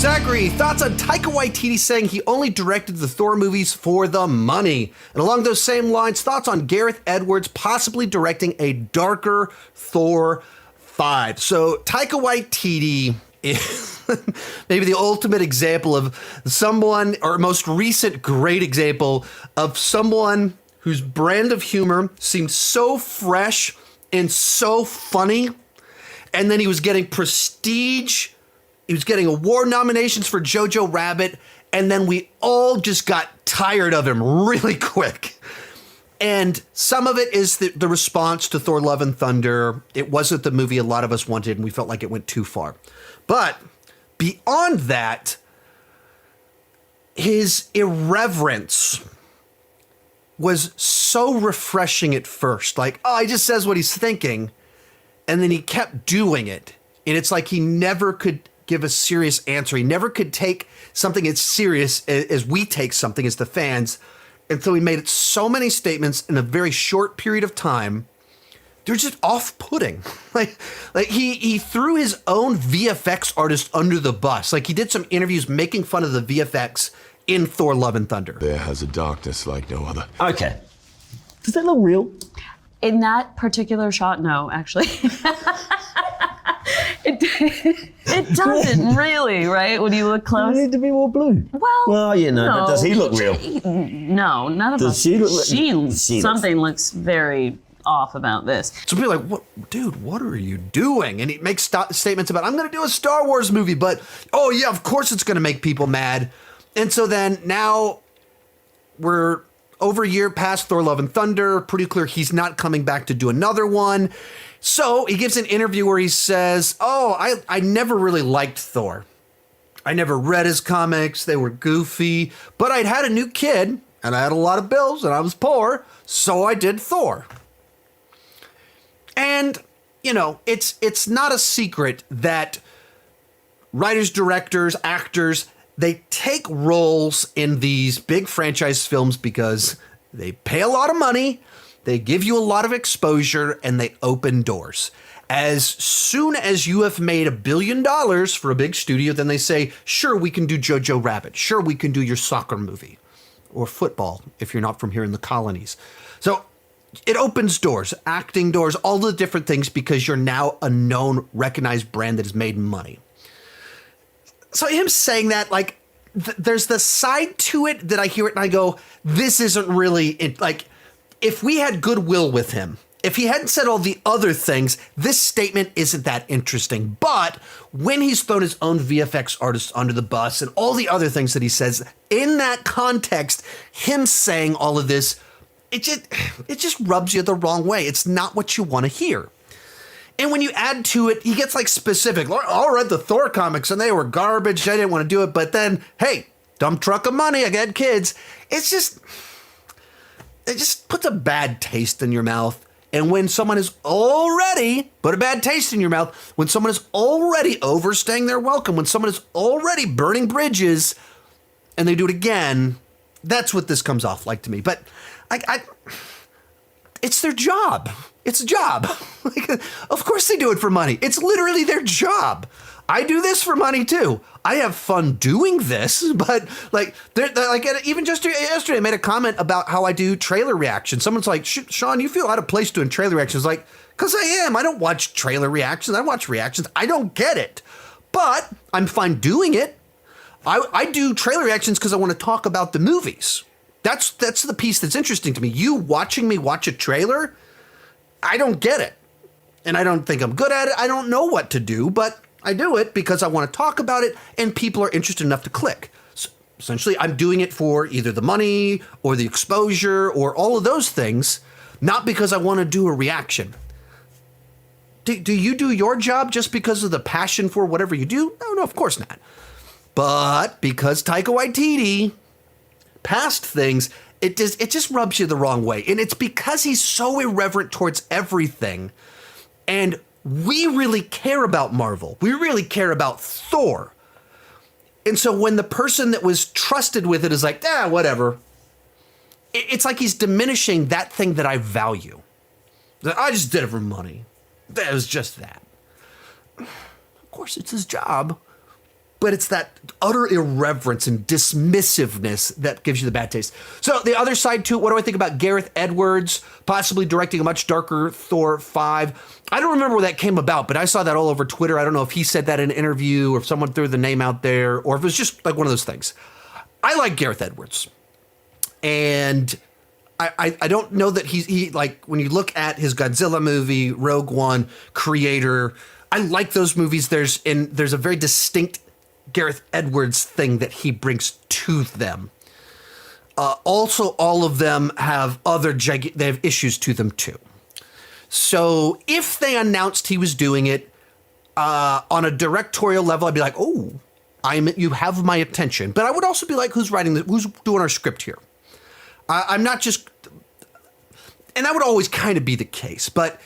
Zachary, thoughts on Taika Waititi saying he only directed the Thor movies for the money? And along those same lines, thoughts on Gareth Edwards possibly directing a darker Thor 5. So Taika Waititi is maybe the ultimate example of someone, or most recent great example of someone whose brand of humor seemed so fresh and so funny. And then he was getting prestige. He was getting award nominations for Jojo Rabbit, and then we all just got tired of him really quick. And some of it is the response to Thor Love and Thunder. It wasn't the movie a lot of us wanted, and we felt like it went too far. But beyond that, his irreverence was so refreshing at first. Like, oh, he just says what he's thinking, and then he kept doing it. And it's like he never could give a serious answer. He never could take something as serious as we take something as the fans. And so he made so many statements in a very short period of time. They're just off-putting. Like he threw his own VFX artist under the bus. Like he did some interviews making fun of the VFX in Thor Love and Thunder. There has a darkness like no other. Okay. Does that look real? In that particular shot, no, actually. It doesn't really, right? When you look close. Does it need to be more blue? Well, you know, but does he look real? No, none of us. Does she look like... Something looks very off about this. So people are like, "What, dude, what are you doing?" And he makes statements about, "I'm going to do a Star Wars movie, but, oh yeah, of course it's going to make people mad." And so then now we're over a year past Thor Love and Thunder. Pretty clear he's not coming back to do another one. So he gives an interview where he says, "Oh, I never really liked Thor. I never read his comics. They were goofy, but I'd had a new kid and I had a lot of bills and I was poor. So I did Thor." And, you know, it's not a secret that writers, directors, actors, they take roles in these big franchise films because they pay a lot of money, they give you a lot of exposure, and they open doors. As soon as you have made $1 billion for a big studio, then they say, sure, we can do Jojo Rabbit. Sure, we can do your soccer movie or football if you're not from here in the colonies. So it opens doors, acting doors, all the different things because you're now a known, recognized brand that has made money. So him saying that, like, there's the side to it that I hear it and I go, this isn't really, like, if we had goodwill with him, if he hadn't said all the other things, this statement isn't that interesting. But when he's thrown his own VFX artist under the bus and all the other things that he says, in that context, him saying all of this, it just rubs you the wrong way. It's not what you want to hear. And when you add to it, he gets like specific. I read the Thor comics and they were garbage. I didn't want to do it. But then, hey, dump truck of money. I got kids. It just puts a bad taste in your mouth. And when someone is already put a bad taste in your mouth, when someone is already overstaying their welcome, when someone is already burning bridges and they do it again, that's what this comes off like to me. But it's their job. It's a job. Like, of course they do it for money. It's literally their job. I do this for money too. I have fun doing this, but like even just yesterday I made a comment about how I do trailer reactions. Someone's like, Sean, you feel out of place doing trailer reactions. Like, because I am. I don't watch trailer reactions. I watch reactions. I don't get it, but I'm fine doing it. I do trailer reactions because I want to talk about the movies. That's the piece that's interesting to me. You watching me watch a trailer, I don't get it. And I don't think I'm good at it. I don't know what to do, but I do it because I want to talk about it and people are interested enough to click. So essentially, I'm doing it for either the money or the exposure or all of those things, not because I want to do a reaction. Do you do your job just because of the passion for whatever you do? No, of course not. But because Taika Waititi past things, it just rubs you the wrong way. And it's because he's so irreverent towards everything. And we really care about Marvel. We really care about Thor. And so when the person that was trusted with it is like, whatever, it's like he's diminishing that thing that I value. I just did it for money. It was just that. Of course, it's his job. but it's that utter irreverence and dismissiveness that gives you the bad taste. So the other side to it, what do I think about Gareth Edwards possibly directing a much darker Thor 5? I don't remember where that came about, but I saw that all over Twitter. I don't know if he said that in an interview or if someone threw the name out there or if it was just like one of those things. I like Gareth Edwards. And I don't know that he like when you look at his Godzilla movie, Rogue One, Creator, I like those movies. There's a very distinct Gareth Edwards thing that he brings to them. Also, all of them have they have issues to them too. So if they announced he was doing it on a directorial level, I'd be like, oh, you have my attention. But I would also be like, who's doing our script here? I'm not just, and that would always kind of be the case. But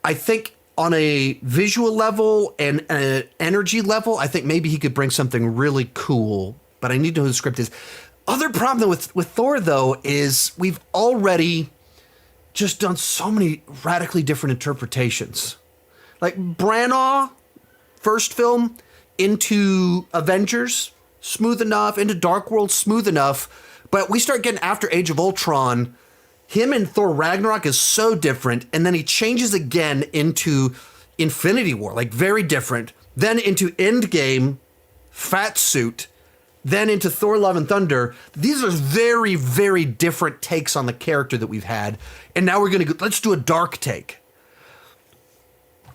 I think on a visual level and an energy level, I think maybe he could bring something really cool. But I need to know who the script is. Other problem with Thor, though, is we've already just done so many radically different interpretations. Like Branagh, first film, into Avengers, smooth enough, into Dark World, smooth enough. But we start getting after Age of Ultron, him and Thor Ragnarok is so different. And then he changes again into Infinity War, like very different. Then into Endgame, fat suit. Then into Thor Love and Thunder. These are very, very different takes on the character that we've had. And now we're going to go, let's do a dark take.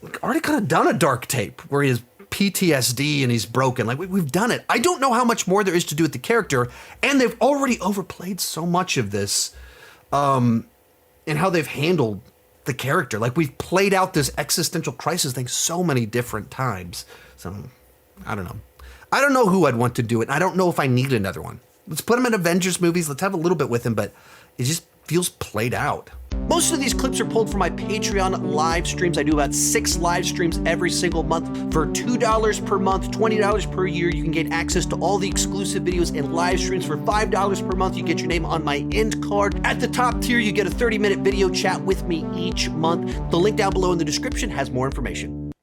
We've already kind of done a dark tape where he has PTSD and he's broken. Like we've done it. I don't know how much more there is to do with the character. And they've already overplayed so much of this and how they've handled the character. Like we've played out this existential crisis thing so many different times. So I don't know. I don't know who I'd want to do it. I don't know if I need another one. Let's put him in Avengers movies. Let's have a little bit with him, but it just feels played out. Most of these clips are pulled from my Patreon live streams. I do about 6 live streams every single month for $2 per month, $20 per year. You can get access to all the exclusive videos and live streams for $5 per month. You get your name on my end card. At the top tier, you get a 30-minute video chat with me each month. The link down below in the description has more information.